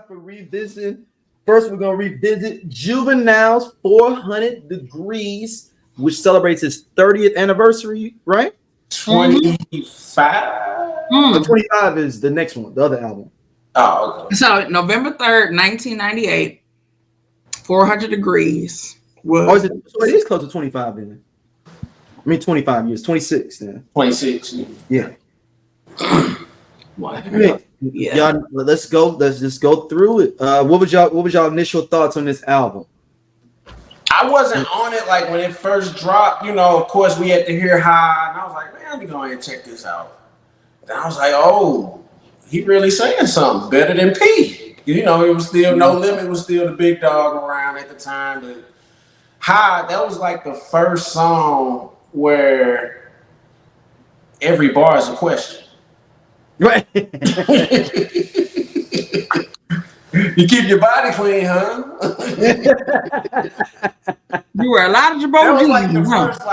for revisiting. First, we're gonna revisit Juvenile's 400 Degreez, which celebrates his 30th anniversary, right? 25. 25 is the next one, the other album. Oh, okay. So November 3rd, 1998, 400 Degreez. So it is close to 25 then. I mean 25 years, 26 then. 26. Yeah. Yeah. Y'all, let's just go through it. What was y'all initial thoughts on this album? I wasn't on it like when it first dropped. You know, of course, we had to hear High, and I was like, man, let me go ahead and check this out. And I was like, oh, he really saying something better than P. You know, it was still No Limit was still the big dog around at the time. But High, that was like the first song where every bar is a question. Right. You keep your body clean, huh? You were a lot of That Jabot. was like the first,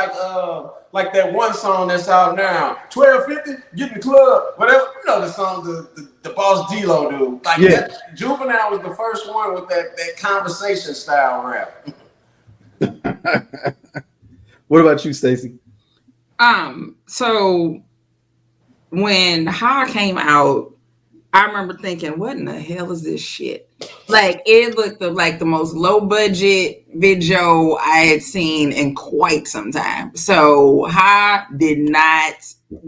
like that one song that's out now, 1250, get in the club, whatever. You know the song, the Boss D-Lo dude. Like that, Juvenile was the first one with that conversation style rap. What about you, Stacey? So when High came out, I remember thinking, what in the hell is this shit? Like, it looked like the most low budget video I had seen in quite some time. So High did not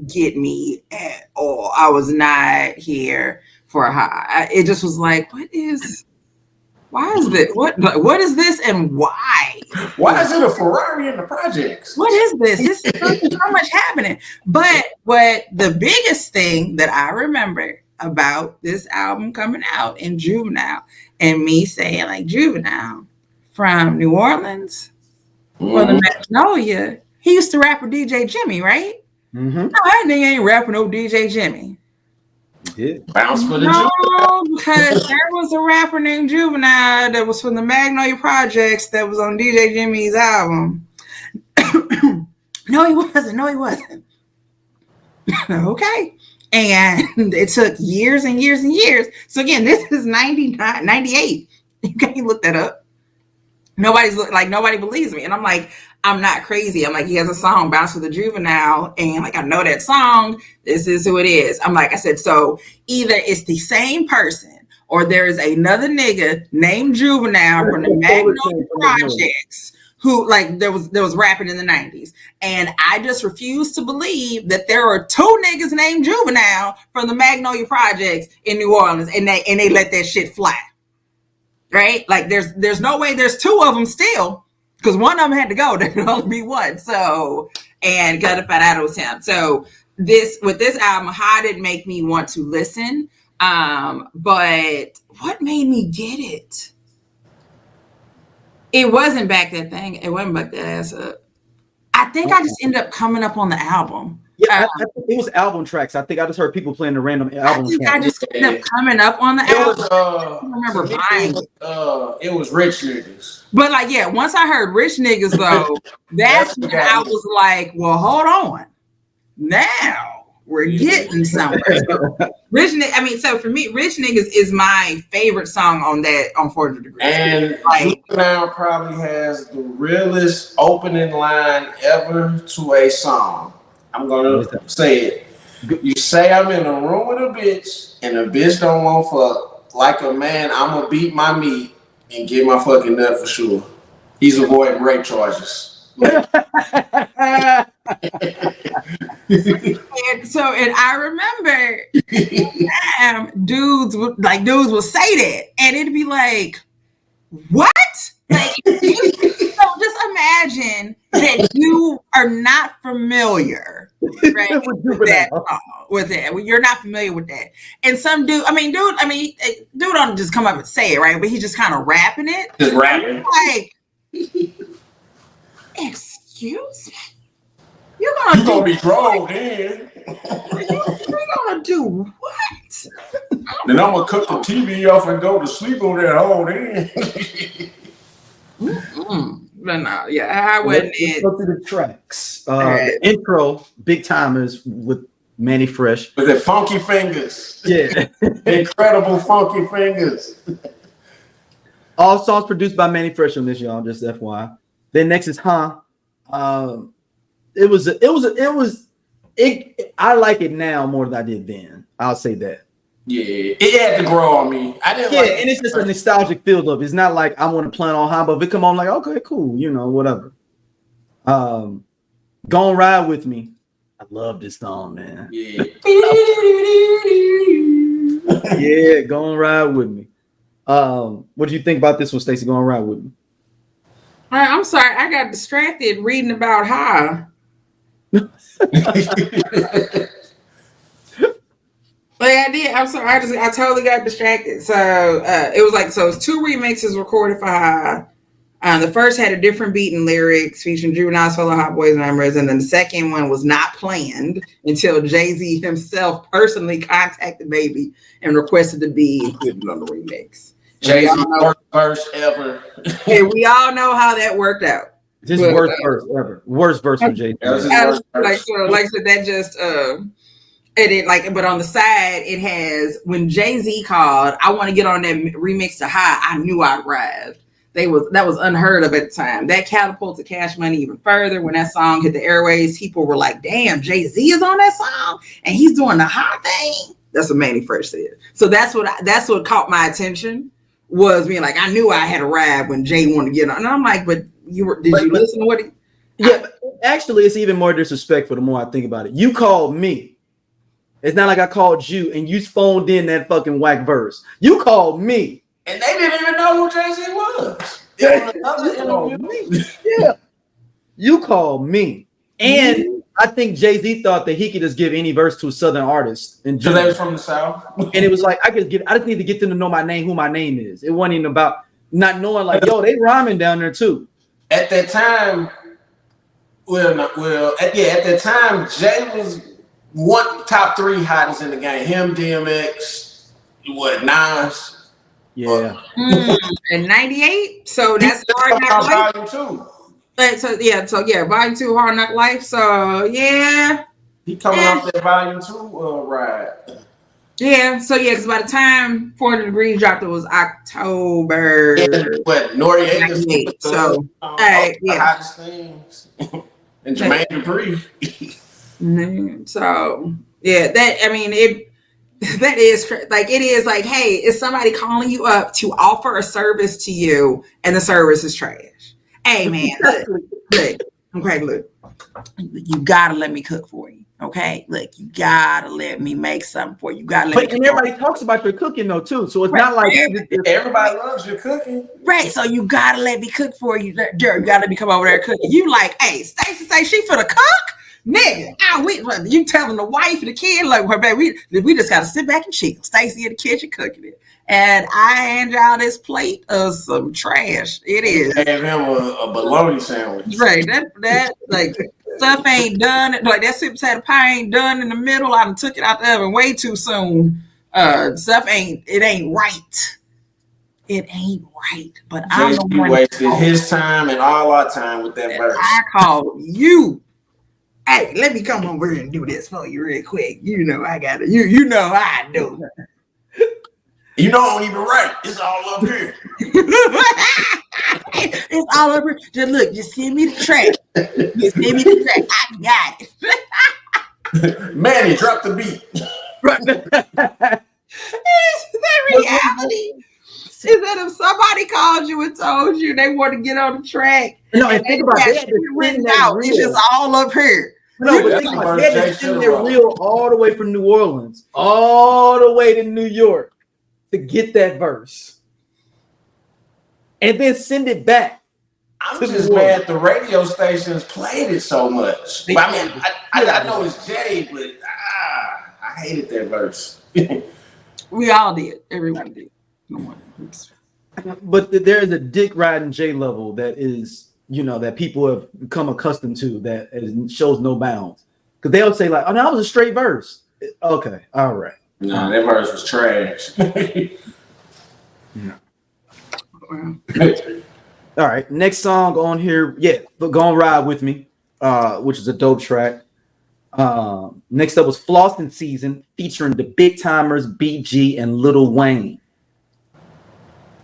get me at all. I was not here for High. It just was like, why is this? What is this and why? Why is it a Ferrari in the projects? What is this? This is so much happening. But what the biggest thing that I remember about this album coming out in Juvenile and me saying like Juvenile from New Orleans for the Magnolia, he used to rap with DJ Jimmy, right? Mm-hmm. No, that nigga ain't rapping no DJ Jimmy. Yeah. Bounce for the No, because there was a rapper named Juvenile that was from the Magnolia Projects that was on DJ Jimmy's album. No, he wasn't. Okay. And it took years and years and years. So again, this is 99, 98. You can't look that up. Nobody believes me. And I'm like, I'm not crazy. I'm like, he has a song, Bounce for the Juvenile. And like, I know that song. This is who it is. I'm like, I said, so either it's the same person or there is another nigga named Juvenile from the Magnolia Projects who like there was rapping in the 90s. And I just refuse to believe that there are two niggas named Juvenile from the Magnolia Projects in New Orleans and they let that shit fly. Right? Like there's no way there's two of them still, because one of them had to go. There could only be one. So, and gotta find out it was him. So with this album, High didn't make me want to listen. But what made me get it? It wasn't Back That Thing. It wasn't Back That Azz Up. I think I just ended up coming up on the album. Yeah, I think it was album tracks. I think I just heard people playing the random album tracks. I just ended up coming up on the album. I don't remember buying it. It was Rich Niggas. But like, yeah, once I heard Rich Niggas though, that's when I was like, well, hold on. Now we're getting somewhere. So for me, Rich Niggas is my favorite song on 400 Degreez. And Juvenile probably has the realest opening line ever to a song. I'm gonna say it. You say I'm in a room with a bitch and the bitch don't want fuck. Like a man, I'm gonna beat my meat and get my fucking nut for sure. He's avoiding rape charges. And I remember dudes would say that and it'd be like, what? Like, so just imagine that you are not familiar, right, with that song, with it. You're not familiar with that. And some dude don't just come up and say it, right? But he's just kind of rapping it. Just rapping. Like, excuse me? You're gonna be trolled in. You're gonna do what? Then I'm gonna cut the TV off and go to sleep on that whole day. But no, yeah, I wouldn't. Let's go through the tracks. The intro, Big Timers with Mannie Fresh. With the funky fingers. Yeah. Incredible funky fingers. All songs produced by Mannie Fresh on this, y'all. Just FYI. Then next is Huh. I like it now more than I did then. I'll say that. Yeah, it had to grow on me. I didn't like it. And it's just a nostalgic feel of it. It's not like I want to plan on Huh, but if it come on, like, okay, cool, whatever. Gonna Ride With Me. I love this song, man. Yeah. Yeah, Gonna Ride With Me. What do you think about this one, Stacey? Gonna Ride With Me. All right, I'm sorry, I got distracted reading about High. Like I did. I'm sorry. I totally got distracted. So it was 2 remixes recorded for High. The first had a different beat and lyrics featuring Juvenile solo Hot Boys members, and then the second one was not planned until Jay-Z himself personally contacted Baby and requested to be included on the remix. Jay-Z's worst verse ever. And we all know how that worked out. This worst verse ever. Worst verse from Jay-Z. That just but on the side it has when Jay-Z called, I want to get on that remix to High. I knew I arrived. That was unheard of at the time. That catapulted Cash Money even further. When that song hit the airways, people were like, "Damn, Jay-Z is on that song and he's doing the High thing." That's what Mannie Fresh said. So that's what caught my attention, was being like, I knew I had arrived when Jay wanted to get on. And I'm like, but you listen to what he? Yeah, but actually, it's even more disrespectful the more I think about it. You called me. It's not like I called you and you phoned in that fucking whack verse. You called me. And they didn't even know who Jay-Z was. Yeah. You called me. And I think Jay-Z thought that he could just give any verse to a Southern artist. And they was from the South. And it was like, I just need to get them to know my name, who my name is. It wasn't even about not knowing, like, yo, they rhyming down there too. At that time, at that time, Jay was top 3 hottest in the game. Him, DMX, Nas. Yeah. In 98. So that's Hard Knock Life. Volume 2. Volume 2, Hard Knock Life. So yeah. He coming off that Volume 2 ride. Yeah. So yeah, because by the time 400 Degreez dropped, it was October. Noriega. So hottest things. And Jermaine Dupri. So yeah, that is like, it is like, hey, is somebody calling you up to offer a service to you and the service is trash? Hey man, look, you gotta let me cook for you. Okay, look, you gotta let me make something for you. You gotta let me. And everybody talks about your cooking though too, so it's not like everybody loves your cooking, right? So you gotta let me cook for you. You gotta let me come over there cooking. You like, hey, Stacey say she for the cook. Nigga, you telling the wife and the kid, like, her baby, we just gotta sit back and chill. Stacey in the kitchen cooking it, and I hand y'all this plate of some trash. It is. Gave him a bologna sandwich. Right. That like stuff ain't done. Like that sweet potato pie ain't done in the middle. I done took it out the oven way too soon. Stuff ain't right. It ain't right. But I'm the one wasted his time and all our time with that verse. I called you. Hey, let me come over here and do this for you real quick. You know I got it. You know I do. You know I don't even write. It's all up here. It's all up here. Just look, just send me the track. I got it. Mannie, drop the beat. It's the reality. Is that if somebody called you and told you they want to get on the track, and think about it, it's just all up here. No, but think about it. They had to send their reel all the way from New Orleans, all the way to New York to get that verse, and then send it back. I'm just mad the radio stations played it so much. I know it's Jay, but I hated that verse. We all did. Everyone did. But there is a dick riding J level that is, that people have become accustomed to, that shows no bounds. Because they'll say like, "Oh, no, that was a straight verse." Okay, all right. No, that verse was trash. All right, next song on here, but Gonna Ride With Me, which is a dope track. Next up was Flossing Season, featuring the Big Timers, BG, and Lil Wayne.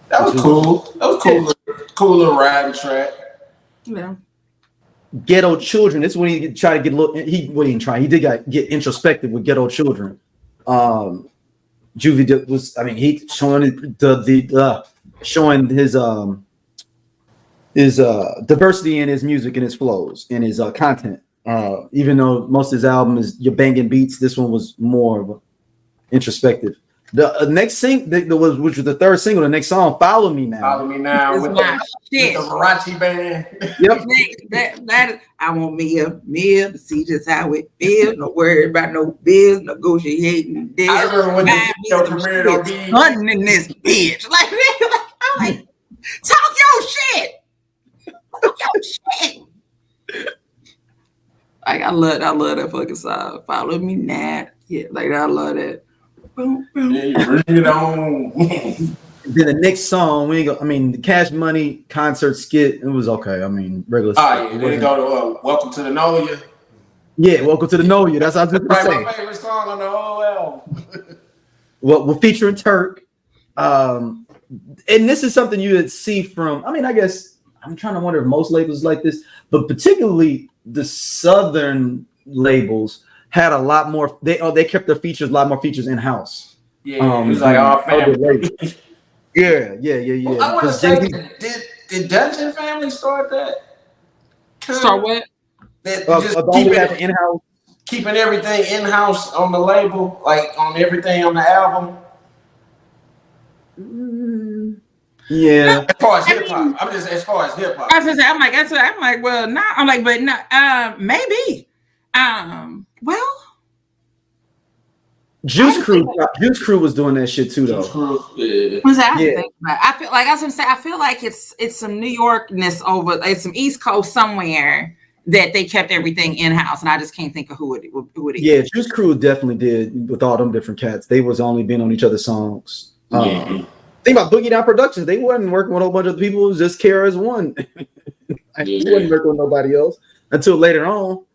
That was cool. That was cool. Cool little riding track. Yeah. Ghetto Children. This is when he tried to get a little. He didn't try. He did get introspective with Ghetto Children. Juvie was. I mean, he showing showing his diversity in his music and his flows and his content. Even though most of his album is your banging beats, this one was more of a introspective. The next which was the third single, the next song, "Follow Me Now." Follow Me Now with the Mariachi band. Yep. that I want me to see just how it feels. No worry about no bills, negotiating deals. I remember when the show premiered on BET. Hunting in this bitch. Like, I'm like, talk your shit. Talk your shit. Like, I love that fucking song. Follow Me Now. Yeah, like I love that. Boom, boom. Yeah, bring it on. Then the next song, the Cash Money concert skit, it was okay. I mean, regular. Oh yeah, then go to Welcome to the Know Ya. Yeah, Welcome to the Know Ya. That's what I was going to say. My favorite song on the whole album. Well, we're featuring Turk. And this is something you would see from, I guess, I'm trying to wonder if most labels like this, but particularly the Southern labels had a lot more, they kept their features, a lot more features in-house. Yeah, it was like all family. Yeah. Well, I want to say, did Dungeon Family start that? Start what? Just keeping everything in-house on the label, like on everything on the album. Yeah. As far as hip hop, as far as hip hop. I was gonna say, I'm like, well, nah. I'm like, but no, maybe. Well, Juice Crew was doing that shit too, though. Yeah. I feel like I was gonna say, I feel like it's some New Yorkness over, it's some East Coast somewhere that they kept everything in house, and I just can't think of who it is. Yeah, Juice Crew definitely did with all them different cats. They was only being on each other's songs. Think about Boogie Down Productions. They wasn't working with a whole bunch of people. It was just KRS-One. He wasn't working with nobody else until later on.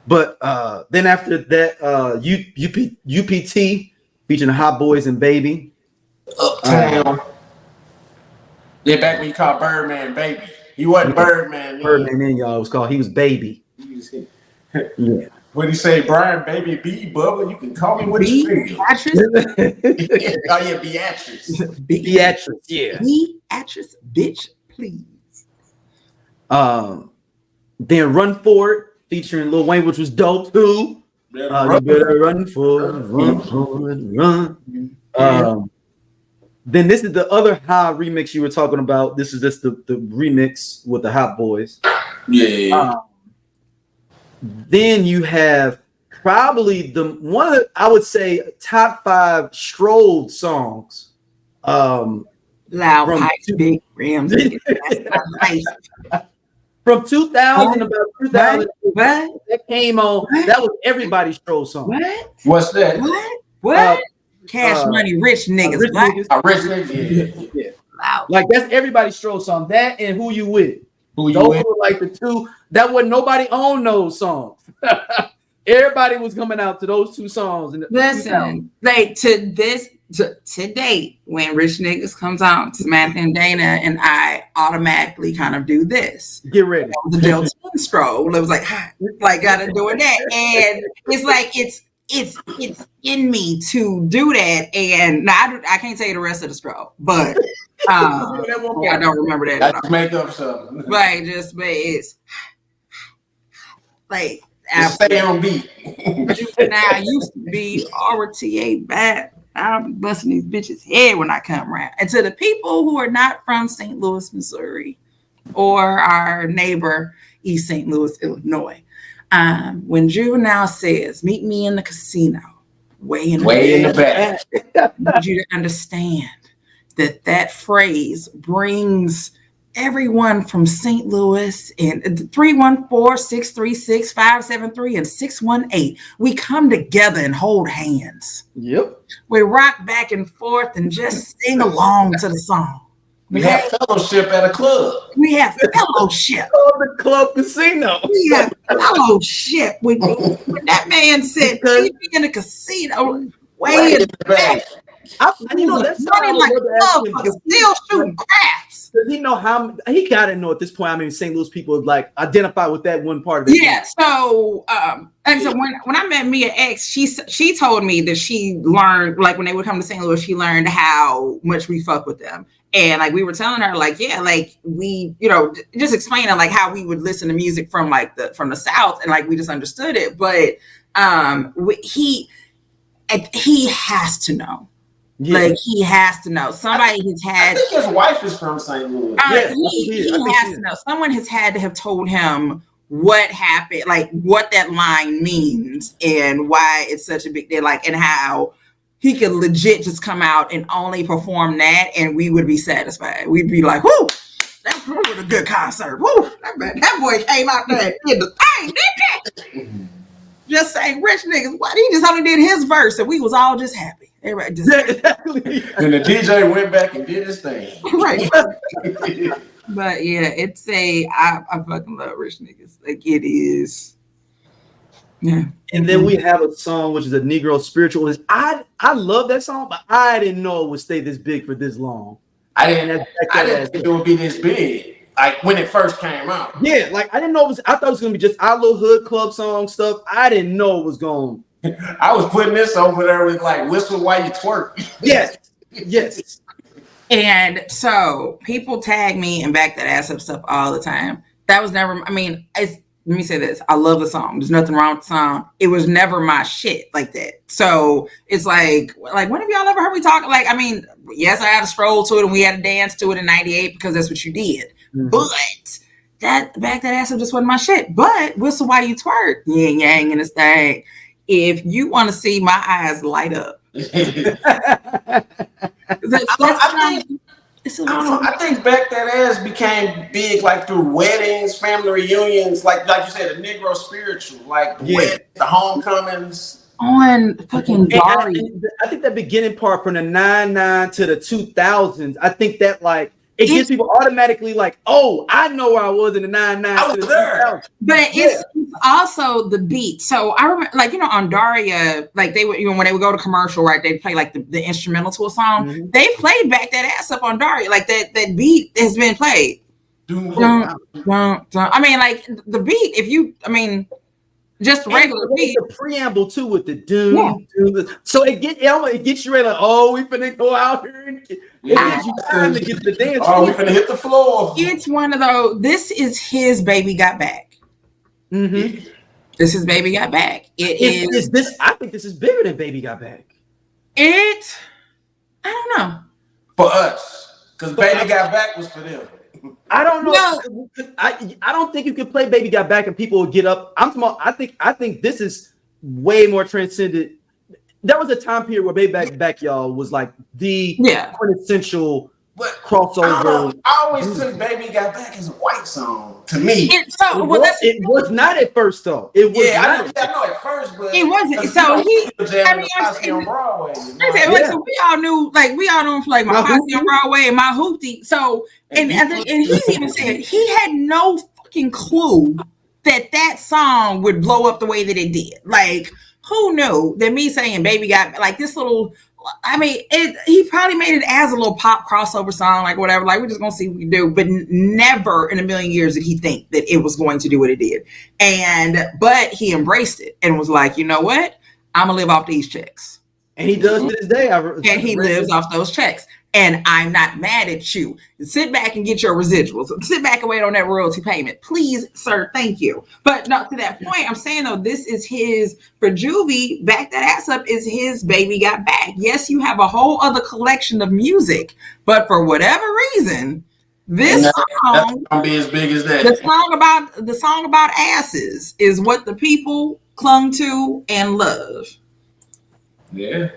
But then after that, UPT featuring Hot Boys and Baby. Uptown. Yeah, back when you called Birdman Baby. He wasn't Birdman. Birdman then, y'all. He was Baby. Yeah. What do you say, Brian Baby B Bubba? You can call me what you feel. Beatrice? Beatrice. Beatrice, yeah. Beatrice, bitch, please. Then Run For It, featuring Lil Wayne, which was dope too. You better run for it, run. Then this is the other high remix you were talking about. This is just the remix with the Hot Boys. Yeah. Then you have probably I would say top 5 Strolled songs. Loud pipes, big rims. From 2000, about 2000, that came on. What? That was everybody's Stroll song. What? What's that? What? Cash Money, rich niggas. Rich niggas. Yeah. Loud. Like that's everybody's Stroll song. That and Who You With. Those were like the two. That wasn't nobody owned those songs. Everybody was coming out to those two songs. Listen, like to date, when Rich Niggas comes out, Samantha and Dana and I automatically kind of do this. Get ready. The Delta stroll. It was like gotta doing that, and it's like it's in me to do that. And now I can't tell you the rest of the stroll, but I don't remember that. I just make up something. Right, but it's like. Stay on beat. Now used to be RTA bad. I'm busting these bitches' head when I come around. And to the people who are not from St. Louis, Missouri, or our neighbor East St. Louis, Illinois, when Juvenile says, "Meet me in the casino," way in the back, I need you to understand that phrase brings everyone from St. Louis and 314-636-573 and 618. We come together and hold hands. Yep. We rock back and forth and just sing along to the song. We have fellowship at a club. We have fellowship. The club casino. We have fellowship. When that man said he be in the casino, way in the back. You know, that's money like motherfuckers still shooting craps. Does he know how he gotta know at this point? I mean, St. Louis people like identify with that one part of it. Yeah. So, like so when I met Mia X, she told me that she learned, like when they would come to St. Louis, she learned how much we fuck with them. And like we were telling her, like, yeah, like we, you know, just explaining like how we would listen to music from like from the South, and like we just understood it. But he has to know. Yeah. Like he has to know. Somebody has had. I think his wife is from St. Louis. He has to know. Someone has had to have told him what happened, like what that line means, and why it's such a big deal. Like, and how he could legit just come out and only perform that, and we would be satisfied. We'd be like, "Whoo, that was a good concert. Woo, that boy came out there and did the thing, didn't he?" Just saying, rich niggas. What? He just only did his verse, and we was all just happy. Everybody just exactly. And the DJ went back and did his thing. Right. But yeah, it's I fucking love rich niggas. Like it is. Yeah. And then we have a song which is a Negro spiritual. I love that song, but I didn't know it would stay this big for this long. I didn't think it would be this big. Like when it first came out. Yeah, like I didn't know it was. I thought it was gonna be just our little hood club song stuff. I didn't know it was going. I was putting this over there with like whistle while you twerk. Yes. And so people tag me and back that ass up stuff all the time. That was never. I mean, let me say this. I love the song. There's nothing wrong with the song. It was never my shit like that. So it's like when have y'all ever heard me talk? Like, I mean, yes, I had a stroll to it and we had to dance to it in '98 because that's what you did. Mm-hmm. But that back that ass up just wasn't my shit. But whistle while you twerk, yin yang and this thing. If you want to see my eyes light up, I think Back That Ass became big like through weddings, family reunions, like you said, a Negro spiritual, like the homecomings. On fucking Dari. I think that beginning part from the 99 to the 2000s, I think that like it gets people automatically like, oh, I know where I was in the 99. I was there. But it's also the beat. So I remember, like, you know, on Daria, like they would, you know, when they would go to commercial, right, they'd play like the instrumental to a song. Mm-hmm. They played Back That Ass Up on Daria. Like that beat has been played. I mean, like the beat, just regular beat. The preamble too with the doom. So it gets you ready. Like, oh, we finna go out here and it gives you time to get the dance. Oh, we finna hit the floor. It's one of those. This is his Baby Got Back. Mm-hmm. This is Baby Got Back. Is this? I think this is bigger than Baby Got Back. I don't know. For us, because Baby Got Back was for them. I don't know. No. I don't think you can play Baby Got Back and people will get up. I think this is way more transcendent. There was a time period where Baby Back y'all was like the quintessential crossover. I always took Baby Got Back as a white song to me. It was not at first though. It was I know at first, but it wasn't. So on Broadway. So we all knew him for like my Posse on Broadway and my Hoopty. So and he's even said he had no fucking clue that song would blow up the way that it did. Like, who knew that me saying Baby Got like this little. I mean, he probably made it as a little pop crossover song, like whatever. Like, we're just gonna see what we can do. But never in a million years did he think that it was going to do what it did. But he embraced it and was like, you know what? I'm gonna live off these checks. And he does to this day. And he lives off those checks. And I'm not mad at you. Sit back and get your residuals. Sit back and wait on that royalty payment. Please, sir, thank you. But no, to that point, I'm saying, though, this is his, for Juvie, Back That Ass Up is his Baby Got Back. yes, you have a whole other collection of music, but for whatever reason, this song gonna be as big as that. The song about asses is what the people clung to and love. Yeah.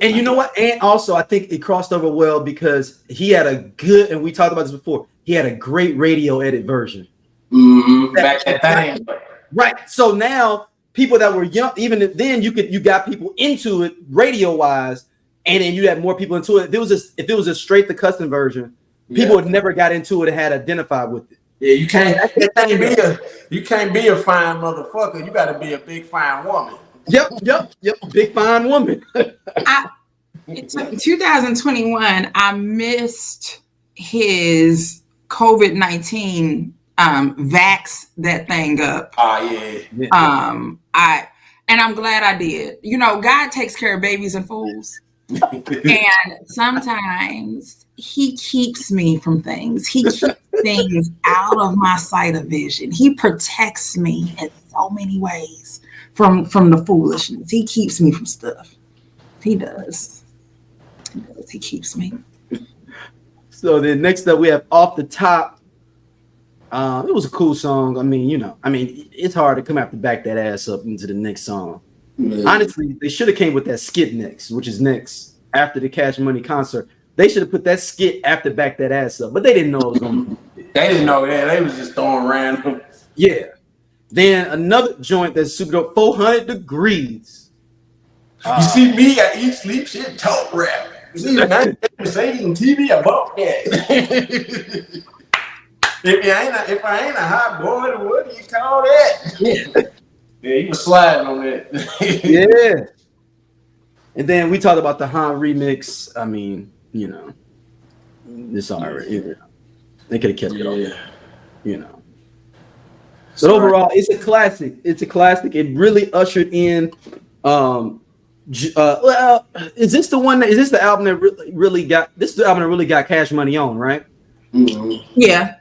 And you know what? And also, I think it crossed over well because he had a good, and we talked about this before, he had a great radio edit version. Mm-hmm. Back at that time. Right. So now people that were young, even then you got people into it radio wise, and then you had more people into it. If it was a straight the custom version, people would never got into it and had identified with it. Yeah, you can't be a fine motherfucker. You got to be a big fine woman. Yep. Big fine woman. In 2021, I missed his COVID-19 vax that thing up. And I'm glad I did. You know, God takes care of babies and fools. And sometimes he keeps me from things. He keeps things out of my sight of vision. He protects me in so many ways from the foolishness. He keeps me from stuff. He does. He keeps me. So then next up we have Off the Top. It was a cool song. I mean, it's hard to come after Back That Ass Up into the next song. Mm-hmm. Honestly, they should have came with that skit next, which is next after the Cash Money concert. They should have put that skit after Back That Ass Up, but they didn't know it was going to be. They didn't know that. They was just throwing random. Yeah. Then another joint that's super dope, 400 Degreez. You see me, I eat, sleep, shit, talk rap. You see the 90% on TV, I bought that. If I ain't a hot boy, then what do you call that? Yeah, he was sliding on that. Yeah. And then we talked about the Han remix. I mean, it's all right. They could have kept it all. But overall, it's a classic. It really ushered in. Is this the one? Is this the album that really got? This is the album that really got Cash Money on, right? Mm-hmm. Yeah.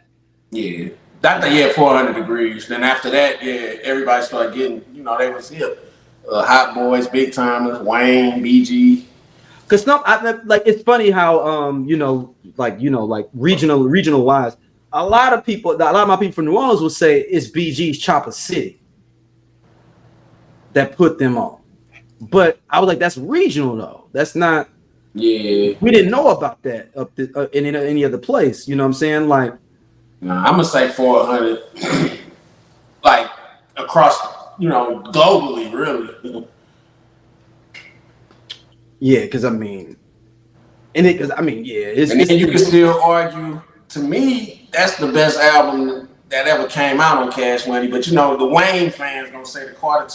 That thing, 400 Degreez. Then after that, everybody started getting, they was hip. Hot Boys, Big Timers, Wayne, BG. Because it's funny how regional wise, a lot of my people from New Orleans will say it's BG's Chopper City that put them on. But I was like, that's regional though. That's not. Yeah. We didn't know about that in any other place. You know what I'm saying? Like. I'm gonna say 400, like across, globally, really. Yeah, because and then you can still argue. To me, that's the best album that ever came out on Cash Money. But the Wayne fans gonna say the Carter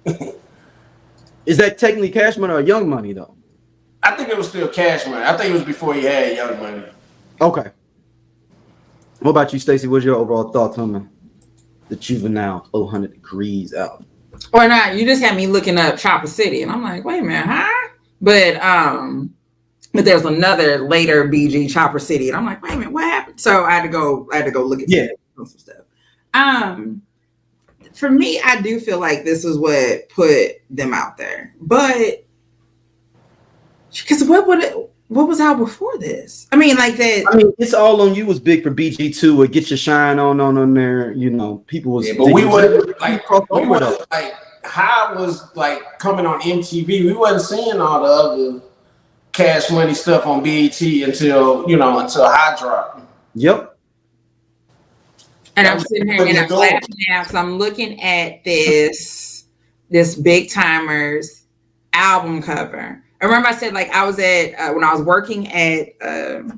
2. Is that technically Cash Money or Young Money though? I think it was still Cash Money. I think it was before he had Young Money. Okay. What about you, Stacey? What's your overall thoughts on the Juvenile 400 Degreez album? Or not? You just had me looking up Chopper City, and I'm like, wait a minute, huh? But there's another later BG Chopper City, and I'm like, wait a minute, what happened? So I had to go look at some stuff. For me, I do feel like this is what put them out there, but because what was out before this? I mean, like that. I mean, It's All on You was big for BG2 or Get Your Shine on there. People was. Yeah, but we wasn't like how it was like coming on MTV. We wasn't seeing all the other Cash Money stuff on BET until High Drop. Yep. And I'm sitting here and I'm laughing now because I'm looking at this Big Timers album cover. I remember I said, like, I was at when I was working at in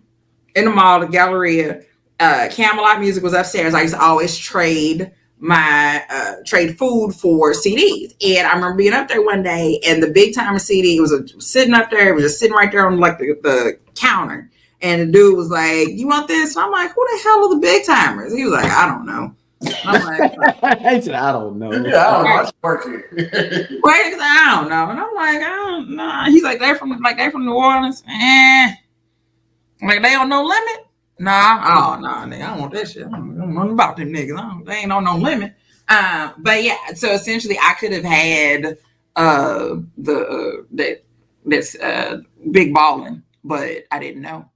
the mall, the Galleria, Camelot Music was upstairs. I used to always trade food for CDs. And I remember being up there one day and the Big Timer CD was sitting up there. It was just sitting right there on like the counter. And the dude was like, "You want this?" And I'm like, "Who the hell are the Big Timers?" He was like, "I don't know." I'm like, I said, "I don't know." Yeah, I don't know. I work here. Wait, I don't know. And I'm like, "I don't know." He's like, they're from New Orleans. Like, they on No Limit? Nah. Oh, no, nigga, I don't want that shit. I don't know about them niggas. They ain't on No Limit. But yeah, so essentially I could have had this Big Ballin', but I didn't know.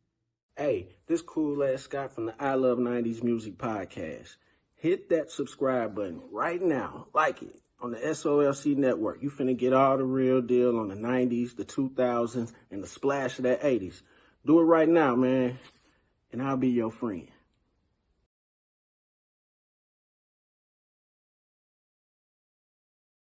Hey, this cool ass Scott from the I Love 90s Music Podcast. Hit that subscribe button right now. Like it on the SOLC network. You finna get all the real deal on the 90s, the 2000s, and the splash of that 80s. Do it right now, man, and I'll be your friend.